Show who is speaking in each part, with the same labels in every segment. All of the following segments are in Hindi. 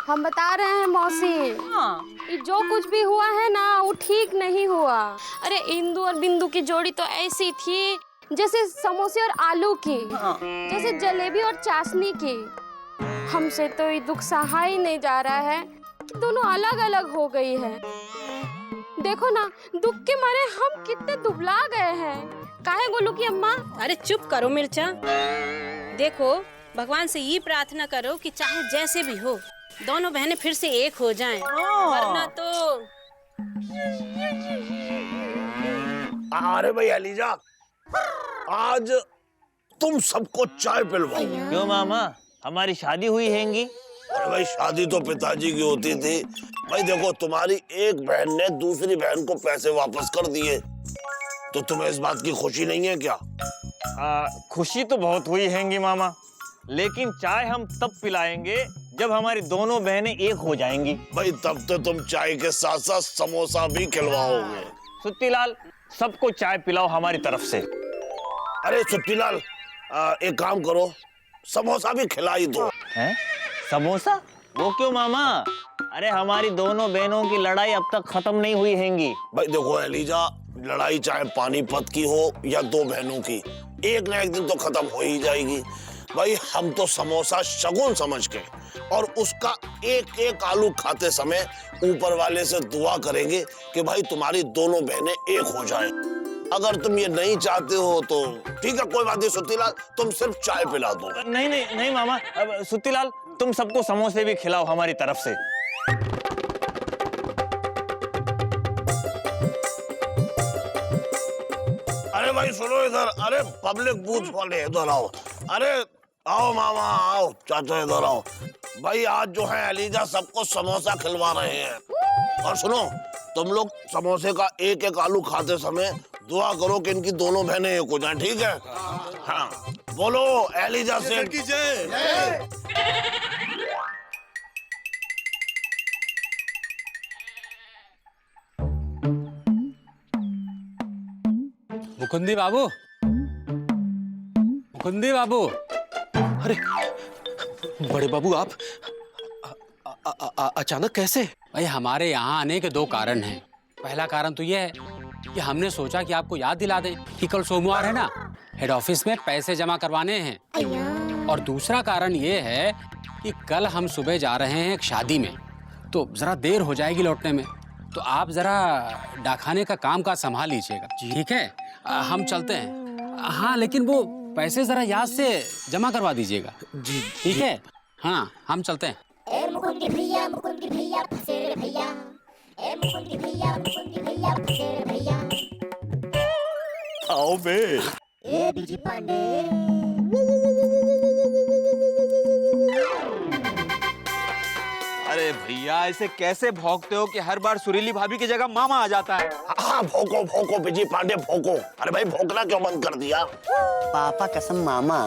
Speaker 1: हम बता रहे हैं मौसी।
Speaker 2: हाँ।
Speaker 1: ये जो कुछ भी हुआ है ना वो ठीक नहीं हुआ। अरे इंदु और बिंदु की जोड़ी तो ऐसी थी जैसे समोसे और आलू की,
Speaker 2: हाँ।
Speaker 1: जैसे जलेबी और चाशनी की। हमसे तो ये दुख सहा ही नहीं जा रहा है कि दोनों अलग अलग हो गई है। देखो ना, दुख के मारे हम कितने दुबला गए हैं। काहे गोलू की अम्मा?
Speaker 2: अरे चुप करो मिर्चा। देखो, भगवान से ये प्रार्थना करो कि चाहे जैसे भी हो दोनों बहनें फिर से एक हो जाएं, वरना तो।
Speaker 3: अरे भाई अलीजा, आज तुम सबको चाय पिलवाओ।
Speaker 4: क्यों मामा, हमारी शादी हुई हैंगी?
Speaker 3: अरे भाई शादी तो पिताजी की होती थी। भाई देखो, तुम्हारी एक बहन ने दूसरी बहन को पैसे वापस कर दिए, तो तुम्हें इस बात की खुशी नहीं है क्या?
Speaker 4: खुशी तो बहुत हुई हैंगी मामा, लेकिन चाय हम तब पिलाएंगे जब हमारी दोनों बहनें एक हो जाएंगी।
Speaker 3: भाई तब तो तुम चाय के साथ साथ समोसा भी खिलवाओगे।
Speaker 4: सुत्तीलाल, सबको चाय पिलाओ हमारी तरफ से।
Speaker 3: अरे सुत्तीलाल, एक काम करो, समोसा भी खिला ही दो।
Speaker 4: हैं? समोसा? वो क्यों मामा? अरे हमारी दोनों बहनों की लड़ाई अब तक खत्म नहीं हुई हैंगी।
Speaker 3: भाई देखो एलिजा, लड़ाई चाहे पानीपत की हो या दो बहनों की, एक ना एक दिन तो खत्म हो ही जाएगी। भाई हम तो समोसा शगुन समझ के और उसका एक एक आलू खाते समय ऊपर वाले से दुआ करेंगे कि भाई तुम्हारी दोनों बहनें एक हो जाएं। अगर तुम ये नहीं चाहते हो तो ठीक है, कोई बात नहीं सुत्तीलाल, तुम सिर्फ चाय पिला दो।
Speaker 4: नहीं नहीं नहीं मामा, अब सुत्तीलाल तुम सबको समोसे भी खिलाओ हमारी तरफ से।
Speaker 3: अरे भाई सुनो इधर, अरे पब्लिक बूथ वाले इधर आओ। अरे आओ मामा, आओ चाचा इधर आओ। भाई आज जो है एलिजा सबको समोसा खिलवा रहे हैं। और सुनो, तुम लोग समोसे का एक एक आलू खाते समय दुआ करो कि इनकी दोनों बहनें एक हो जाएं, ठीक है? हाँ, बोलो एलिजा सेठ की जय।
Speaker 5: मुकुंदी बाबू, मुकुंदी बाबू।
Speaker 6: अरे बड़े बाबू, आप अचानक कैसे?
Speaker 5: भाई हमारे यहाँ आने के दो कारण हैं। पहला कारण तो यह है कि हमने सोचा कि आपको याद दिला दें कि कल सोमवार है ना, हेड ऑफिस में पैसे जमा करवाने हैं। और दूसरा कारण ये है कि कल हम सुबह जा रहे हैं एक शादी में, तो जरा देर हो जाएगी लौटने में, तो आप जरा डाकखाने का काम काज संभाल लीजिएगा, ठीक है? हम चलते हैं। हाँ, लेकिन वो पैसे जरा याद से जमा करवा दीजिएगा जी, ठीक है? हाँ, हम चलते हैं।
Speaker 7: मुकुंदी भैया, मुकुंदी भैया फंसे रे भैया। मुकुंदी भैया, मुकुंदी भैया फंसे रे भैया।
Speaker 3: आओ बे।
Speaker 7: बीजी पांडे।
Speaker 6: अरे भैया, ऐसे कैसे भौंकते हो कि हर बार सुरीली भाभी की जगह मामा आ जाता है?
Speaker 3: हाँ भौंको भौंको बिजी पांडे भौंको। अरे भाई भौंकना क्यों बंद कर दिया?
Speaker 8: पापा कसम मामा,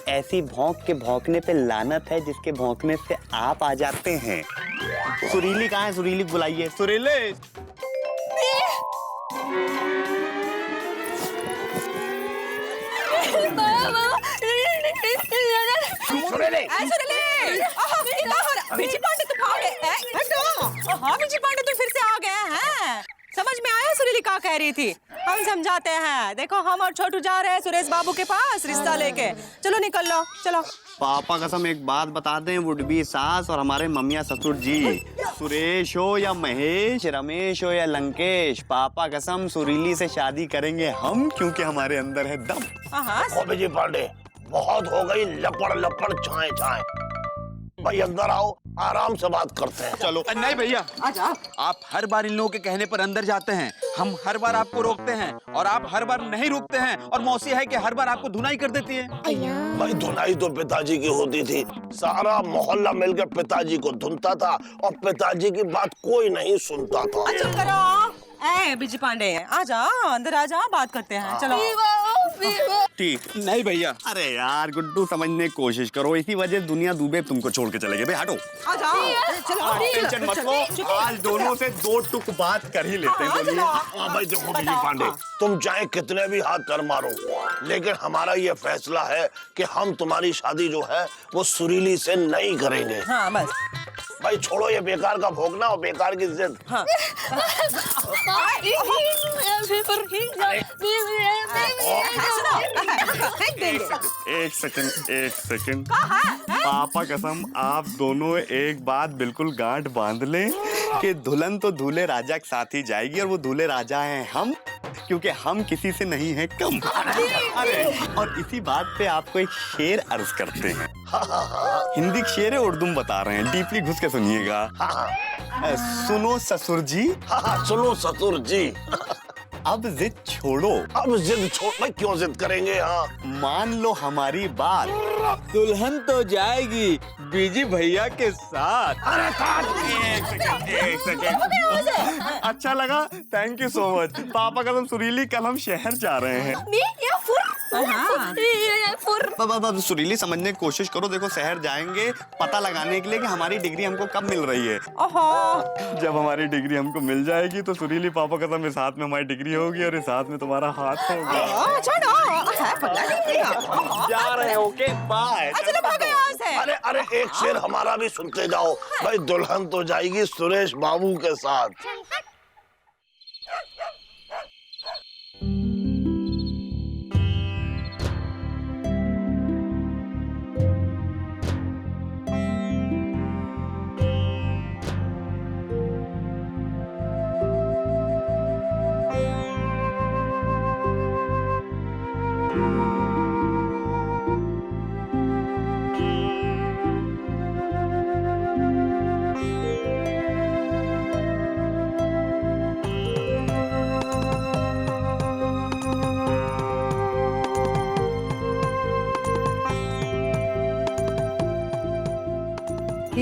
Speaker 8: ऐसी भौंक के भौंकने पे लानत है जिसके भौंकने से आप आ जाते हैं। सुरीली कहाँ है? सुरीली बुलाइए। सुरीली।
Speaker 2: बीजी पांडे तुम आ गए? हाँ बीजी पांडे तुम फिर से आ गए हैं। समझ में आया सुरीली क्या कह रही थी? हम समझाते हैं। देखो हम और छोटू जा रहे हैं सुरेश बाबू के पास रिश्ता लेके। चलो निकल लो, चलो।
Speaker 8: पापा कसम एक बात बता दें, वुडबी सास और हमारे मम्मिया ससुर जी, सुरेश हो या महेश, रमेश हो या लंकेश, पापा कसम सुरीली से शादी करेंगे हम, क्योंकि हमारे अंदर है दम।
Speaker 3: ओ बिजी पांडे, बहुत हो गई लपड़ लपड़ छाए छाए। भाई अंदर आओ, आराम से बात करते हैं।
Speaker 6: चलो। नहीं भैया, आप हर बार इन लोगों के कहने पर अंदर जाते हैं, हम हर बार आपको रोकते हैं और आप हर बार नहीं रुकते हैं, और मौसी है कि हर बार आपको धुनाई कर देती है।
Speaker 3: भाई धुनाई तो पिताजी की होती थी, सारा मोहल्ला मिलकर पिताजी को धुनता था और पिताजी की बात कोई नहीं सुनता था।
Speaker 2: चुप करो। ए बीजी पांडे, आ जाओ अंदर, आ जाओ, बात करते हैं। चलो।
Speaker 8: ठीक।
Speaker 6: नहीं भैया।
Speaker 8: अरे यार गुड्डू, समझने की कोशिश करो, इसी वजह दुनिया दुबे तुमको छोड़ के चले गए। भाई हटो,
Speaker 2: आ जाओ। चलो
Speaker 8: टेंशन मत लो, आज दोनों से दो टुक बात कर ही लेते हैं। बोलिए।
Speaker 3: हाँ भाई देखो बिजी पांडे, तुम चाहे कितने भी हाथ कर मारो, लेकिन हमारा ये फैसला है कि हम तुम्हारी शादी जो है वो सुरीली से नहीं करेंगे।
Speaker 2: हाँ बस।
Speaker 3: भाई छोड़ो ये बेकार का भोगना और बेकार की जिद।
Speaker 2: हाँ।
Speaker 8: एक सेकंड। पापा कसम, आप दोनों एक बात बिल्कुल गांठ बांध लें कि दुल्हन तो दूल्हे राजा के साथ ही जाएगी, और वो दूल्हे राजा हैं हम, क्योंकि हम किसी से नहीं हैं कम। अरे, और इसी बात पे आपको एक शेर अर्ज करते हैं। हिंदी के शेर है, उर्दू में बता रहे हैं, डीपली घुस के सुनिएगा। सुनो ससुर जी।
Speaker 3: सुनो ससुर जी।
Speaker 8: अब जिद छोड़ो।
Speaker 3: अब जिद छोड़, भाई क्यों जिद करेंगे? हाँ,
Speaker 8: मान लो हमारी बात, दुल्हन तो जाएगी बीजी भैया के साथ।
Speaker 3: अरे
Speaker 8: एक सेकंड। अच्छा लगा, थैंक यू सो मच। पापा कसम सुरीली, कल हम शहर जा रहे हैं। सुरीली समझने की कोशिश करो, देखो शहर जाएंगे पता लगाने के लिए कि हमारी डिग्री हमको कब मिल रही है। जब हमारी डिग्री हमको मिल जाएगी तो सुरीली पापा कसम इस हाथ में हमारी डिग्री होगी और इस हाथ में तुम्हारा हाथ होगा। जा रहे हैं, ओके बाय।
Speaker 3: अरे अरे एक शेर हमारा भी सुनते जाओ भाई। दुल्हन तो जाएगी सुरेश बाबू के साथ।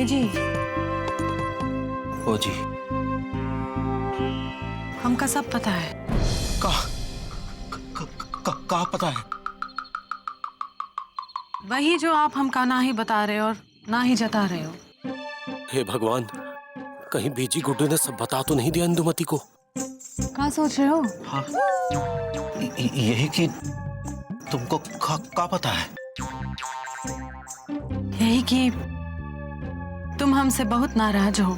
Speaker 2: जी
Speaker 9: ओ जी,
Speaker 2: हमका सब पता है।
Speaker 9: का पता है?
Speaker 2: वही जो आप हमका ना ही बता रहे और ना ही जता रहे हो।
Speaker 9: हे भगवान, कहीं बीजी गुड्डू ने सब बता तो नहीं दिया इंदुमती को?
Speaker 2: क्या सोच रहे हो?
Speaker 9: हाँ, यही कि तुमको का पता है?
Speaker 2: यही कि तुम हमसे बहुत नाराज हो।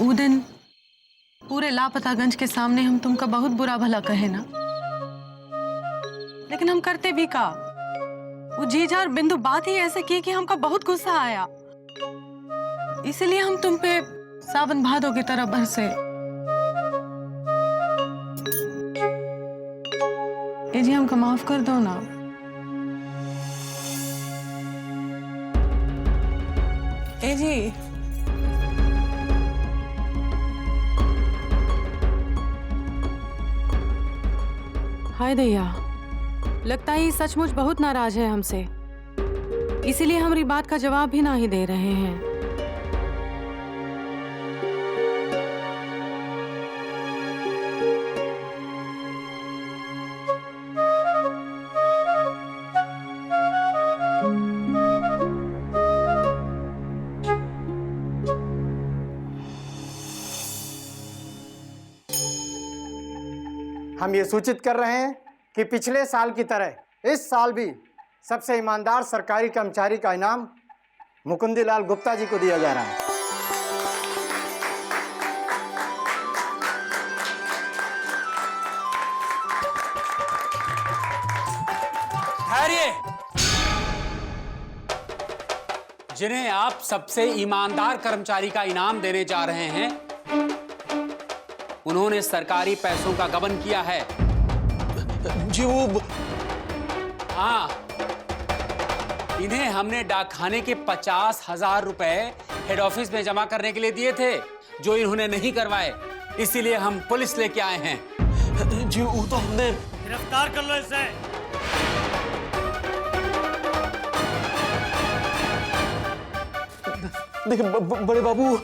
Speaker 2: वो दिन पूरे लापतागंज के सामने हम तुमका बहुत बुरा भला कहे ना, लेकिन हम करते भी का। वो जीजा और बिंदु बात ही ऐसे की कि हमका बहुत गुस्सा आया, इसलिए हम तुम पे सावन भादों की तरह बरसे। ए जी, हमका माफ कर दो ना। ए जी, हाय दैया, लगता है ये सचमुच बहुत नाराज है हमसे, इसीलिए हमारी बात का जवाब भी ना ही दे रहे हैं।
Speaker 10: हम ये सूचित कर रहे हैं कि पिछले साल की तरह इस साल भी सबसे ईमानदार सरकारी कर्मचारी का इनाम मुकुंदीलाल गुप्ता जी को दिया जा रहा है।
Speaker 5: जिन्हें आप सबसे ईमानदार कर्मचारी का इनाम देने जा रहे हैं, उन्होंने सरकारी पैसों का गबन किया है।
Speaker 9: जी वो
Speaker 5: हाँ, इन्हें हमने डाकखाने के 50,000 रुपए हेड ऑफिस में जमा करने के लिए दिए थे, जो इन्होंने नहीं करवाए, इसीलिए हम पुलिस लेके आए हैं।
Speaker 9: जी वो तो हमने।
Speaker 11: गिरफ्तार कर लो इसे।
Speaker 9: देखिए बड़े बाबू,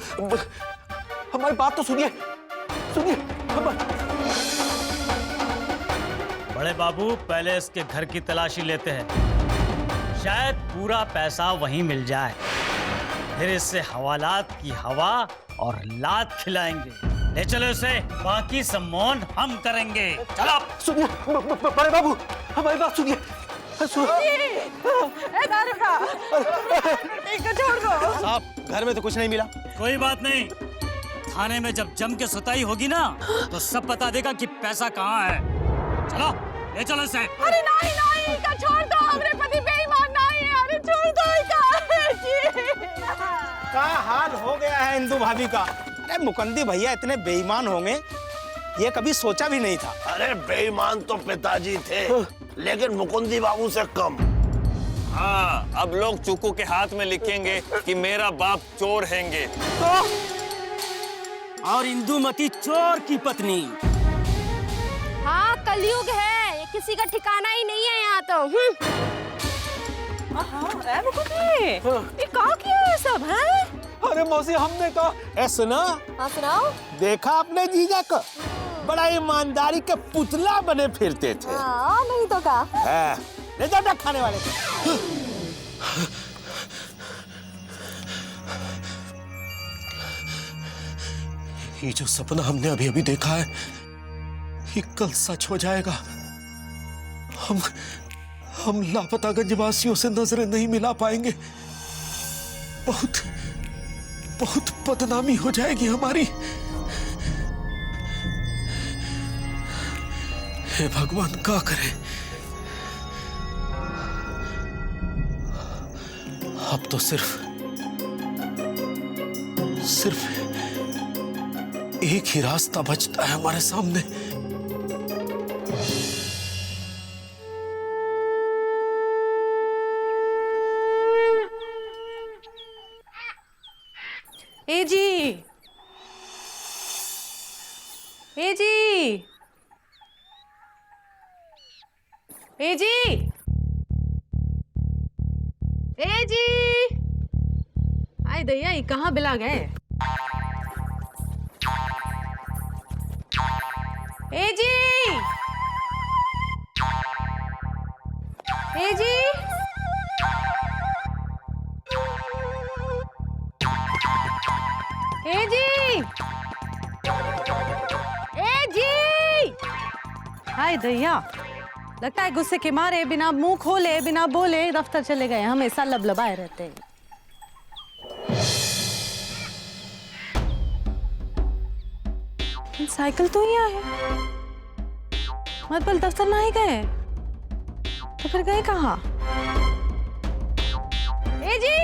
Speaker 9: हमारी बात तो सुनिए।
Speaker 11: बड़े बाबू, पहले इसके घर की तलाशी लेते हैं, शायद पूरा पैसा वहीं मिल जाए, फिर इससे हवालात की हवा और लात खिलाएंगे। ले चलो इसे, बाकी सम्मान हम करेंगे। चलो।
Speaker 9: सुनिए बड़े बाबू, हमारी बात सुनिए। साहब घर में तो कुछ नहीं मिला।
Speaker 11: कोई बात नहीं, थाने में जब जम के सुताई होगी ना तो सब बता देगा कि पैसा कहाँ है। चलो ले चलो इसे।
Speaker 2: अरे नहीं नहीं, इनका छोड़ दो, हमरे पति बेईमान नहीं है। अरे छोड़ दो इनका।
Speaker 12: क्या हाल हो गया है इंदु भाभी का। अरे मुकुंदी भैया इतने बेईमान होंगे ये कभी सोचा भी नहीं था।
Speaker 3: अरे बेईमान तो पिताजी थे, लेकिन मुकुंदी बाबू से कम।
Speaker 4: हाँ, अब लोग चूकू के हाथ में लिखेंगे कि मेरा बाप चोर हैंगे।
Speaker 9: और इंदुमती चोर की पत्नी।
Speaker 1: हाँ, कलयुग है, किसी का ठिकाना ही नहीं है यहाँ तो।
Speaker 2: ये क्या किया है सब है?
Speaker 12: अरे मौसी हमने कहा सुना।
Speaker 2: हाँ सुनाओ।
Speaker 12: देखा अपने जीजा को, बड़ा ईमानदारी के पुतला बने फिरते थे।
Speaker 2: हाँ नहीं तो क्या।
Speaker 12: ले जाओ खाने वाले को।
Speaker 9: ये जो सपना हमने अभी अभी देखा है ये कल सच हो जाएगा। हम लापतागंज वासियों से नजरें नहीं मिला पाएंगे। बहुत बहुत बदनामी हो जाएगी हमारी। हे भगवान क्या करे। अब तो सिर्फ एक ही रास्ता बचता है हमारे सामने।
Speaker 2: ए जी, ए जी, ए जी, ए जी। आई दैया, ये कहाँ बिला गए? ए जी, ए जी, ए जी, ए जी। हाय दैया, लगता है गुस्से के मारे बिना मुंह खोले बिना बोले दफ्तर चले गए। हमेशा लबलबाए रहते हैं। साइकिल तो यहाँ है, मतलब दफ्तर ना ही गए तो फिर गए कहाँ? ए जी,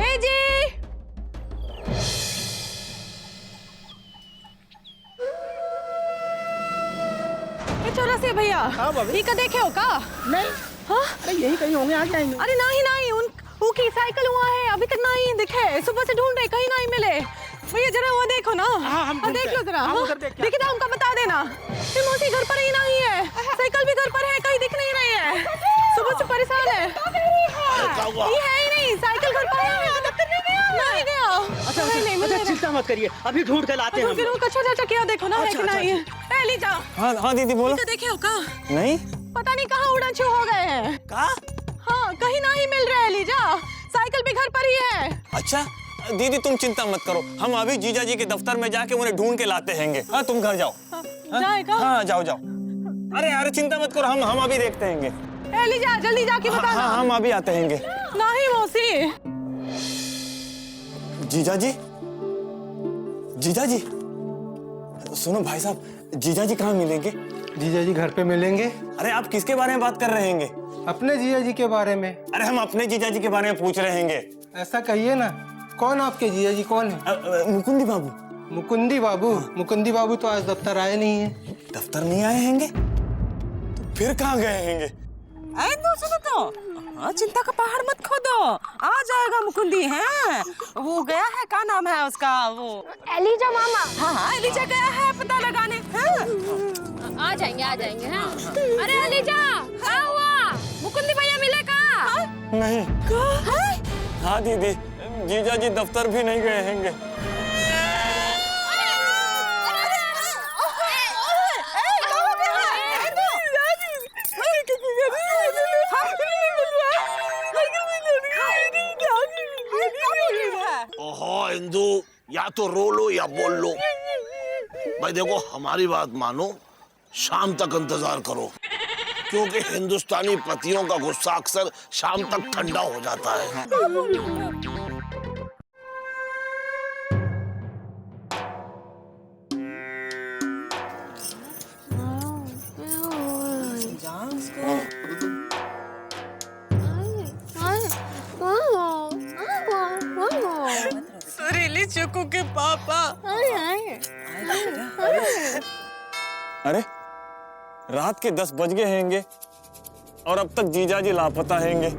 Speaker 2: ए जी। चौरासी भैया।
Speaker 12: हाँ भाभी।
Speaker 2: ठीक है, देखे हो का?
Speaker 12: नहीं।
Speaker 2: हाँ?
Speaker 12: अरे यही कहीं होंगे, आ जाएंगे।
Speaker 2: अरे नहीं नहीं, उनकी साइकिल हुआ है, अभी तक नहीं दिखे। सुबह से ढूंढ रहे, कहीं नहीं मिले। भैया जरा वो देखो ना।
Speaker 12: हाँ, हम
Speaker 2: देख लो जरा।
Speaker 12: देखिए
Speaker 2: तो हमको बता देना। मौसी घर पर ही नहीं है, साइकिल भी घर पर है, कहीं दिख नहीं रही है। सुबह से परेशान है। ये है ही नहीं, साइकिल घर पर है, नहीं गया।
Speaker 12: अच्छा चिंता मत करिए, अभी ढूंढ कर लाते हैं।
Speaker 2: अच्छा क्या देखो ना, है कि नहीं है? लीजा।
Speaker 4: हाँ दीदी बोलो।
Speaker 2: देखे हो का?
Speaker 4: नहीं,
Speaker 2: पता नहीं कहाँ उड़न छू हो गए हैं।
Speaker 12: कहाँ?
Speaker 2: हाँ, कहीं नहीं मिल रहे हैं लीजा। साइकिल भी घर पर ही है।
Speaker 4: अच्छा दीदी तुम चिंता मत करो, हम अभी जीजा जी के दफ्तर में जाके उन्हें ढूंढ के लाते हैंगे। हाँ तुम घर जाओ।
Speaker 2: जाएगा?
Speaker 4: हाँ जाओ जाओ। अरे यार चिंता मत करो, हम अभी देखते हैंगे।
Speaker 2: लीजा जल्दी जाके बताना।
Speaker 4: हाँ हम अभी आते हैंगे।
Speaker 2: नहीं मौसी।
Speaker 4: जीजा जी, जीजा जी सुनो भाई साहब, जीजा जी कहाँ मिलेंगे?
Speaker 10: जीजा जी घर पे मिलेंगे।
Speaker 4: अरे आप किसके बारे में बात कर रहे हैंगे?
Speaker 10: अपने जीजा जी के बारे में।
Speaker 4: अरे हम अपने जीजा जी के बारे में पूछ रहे हैंगे।
Speaker 10: ऐसा कहिए ना, कौन आपके जीजा जी कौन है?
Speaker 4: मुकुंदी बाबू।
Speaker 10: मुकुंदी बाबू? मुकुंदी बाबू तो आज दफ्तर आए नहीं है।
Speaker 4: दफ्तर नहीं आए हैंगे? तो फिर कहाँ गए हैंगे?
Speaker 2: सुनो तो, चिंता का पहाड़ मत खोदो, आ जाएगा मुकुंदी है। वो गया है, क्या नाम है उसका? वो
Speaker 1: एलिजा मामा।
Speaker 2: हाँ एलिजा गया है पता लगाने।
Speaker 1: आ जाएंगे हाँ। अरे एलिजा, क्या हुआ? मुकुंदी भैया मिले का?
Speaker 4: नहीं। हाँ दीदी, जीजा जी दफ्तर भी नहीं गए हैंगे।
Speaker 3: ओहो इंदु, या तो रो लो या बोल लो। भाई देखो हमारी बात मानो, शाम तक इंतजार करो। क्योंकि हिंदुस्तानी पतियों का गुस्सा अक्सर शाम तक ठंडा हो जाता है।
Speaker 2: सुरीली चुकू के पापा।
Speaker 4: अरे रात के 10 बज गए हैंगे और अब तक जीजाजी लापता हैंगे।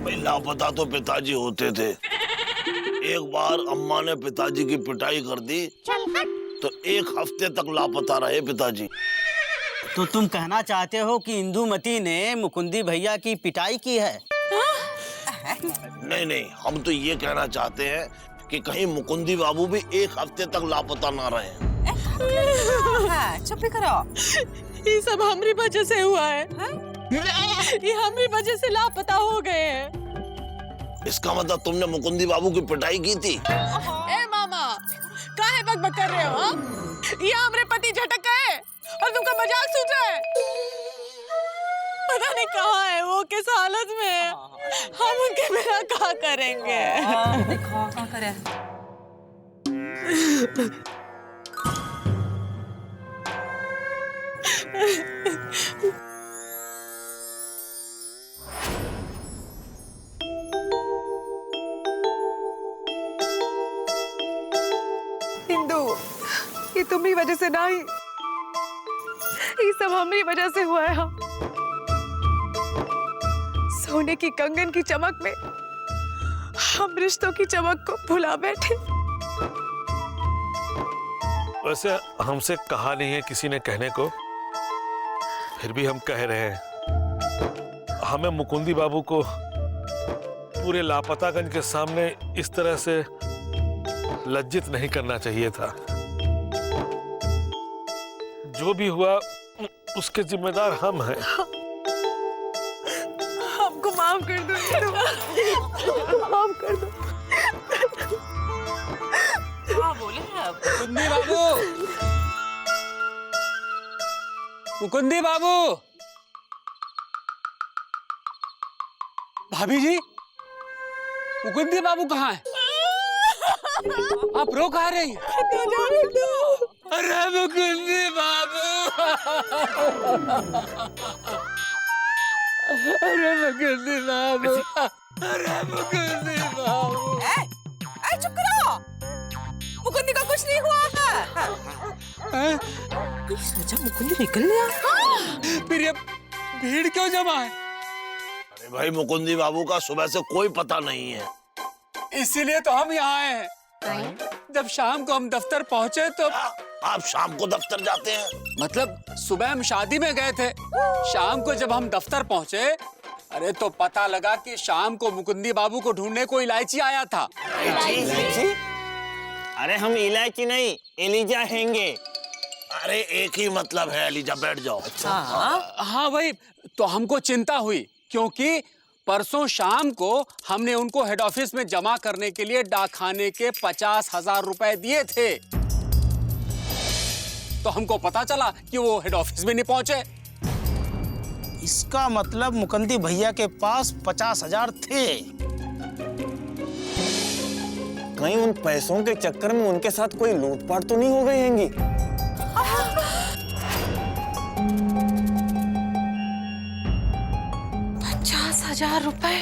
Speaker 3: भाई लापता तो पिताजी होते थे। एक बार अम्मा ने पिताजी की पिटाई कर दी तो 1 हफ्ते तक लापता रहे पिताजी।
Speaker 11: तो तुम कहना चाहते हो कि इंदुमती ने मुकुंदी भैया की पिटाई की है?
Speaker 3: नहीं नहीं, हम तो ये कहना चाहते हैं कि कहीं मुकुंदी बाबू भी 1 हफ्ते तक लापता ना रहे।
Speaker 2: चुप करो। ये सब हमारी वजह से हुआ है। ये हमारी वजह से लापता हो गए हैं।
Speaker 3: इसका मतलब तुमने मुकुंदी बाबू की पिटाई की थी?
Speaker 2: ए मामा, काहे बकबक कर रहे हो? ये हमारे पति झटक गए और तुमका मजाक सूझ रहा है। पता नहीं कहाँ है वो, किस हालत में है। हम उनके बिना क्या करेंगे? देखो क्या करे।
Speaker 13: हिंदू, ये तुम्हारी वजह से नहीं, ये सब हमारी वजह से हुआ है। हम सोने की कंगन की चमक में हम रिश्तों की चमक को भुला बैठे।
Speaker 9: वैसे हमसे कहा नहीं है किसी ने कहने को, फिर भी हम कह रहे हैं। हमें मुकुंदी बाबू को पूरे लापतागंज के सामने इस तरह से लज्जित नहीं करना चाहिए था। जो भी हुआ उसके जिम्मेदार हम हैं।
Speaker 13: हमको माफ कर दो, माफ कर दो।
Speaker 2: बोले हैं आप?
Speaker 5: मुकुंदी बाबू, मुकुंदी बाबू। भाभी जी, मुकुंदी बाबू कहाँ है? आप रो कहाँ रही हैं? अरे मुकुंदी बाबू, अरे मुकुंदी बाबू, अरे मुकुंदी बाबू।
Speaker 2: चुप करो। मुकुंदी का कुछ नहीं हुआ है। सोचा मुकुंदी निकल गया।
Speaker 5: फिर ये भीड़ क्यों जमा है?
Speaker 3: अरे भाई, मुकुंदी बाबू का सुबह से कोई पता नहीं है।
Speaker 5: इसीलिए तो हम यहाँ आए हैं। जब शाम को हम दफ्तर पहुँचे तो
Speaker 3: आप शाम को दफ्तर जाते हैं?
Speaker 5: मतलब सुबह हम शादी में गए थे, शाम को जब हम दफ्तर पहुँचे, अरे तो पता लगा कि शाम को मुकुंदी बाबू को ढूंढने को इलायची आया था।
Speaker 4: इलायची? अरे हम इलायची नहीं, एलिजा हैंगे।
Speaker 3: अरे एक ही मतलब है एलिजा, बैठ जाओ।
Speaker 5: हाँ वही तो हमको चिंता हुई, क्योंकि परसों शाम को हमने उनको हेड ऑफिस में जमा करने के लिए डाकखाने के 50,000 रुपए दिए थे। तो हमको पता चला कि वो हेड ऑफिस में नहीं पहुंचे।
Speaker 12: इसका मतलब मुकुंदी भैया के पास 50,000 थे।
Speaker 4: कहीं उन पैसों के चक्कर में उनके साथ कोई लूटपाट तो नहीं हो गई हैंगी?
Speaker 13: 50,000 रुपए?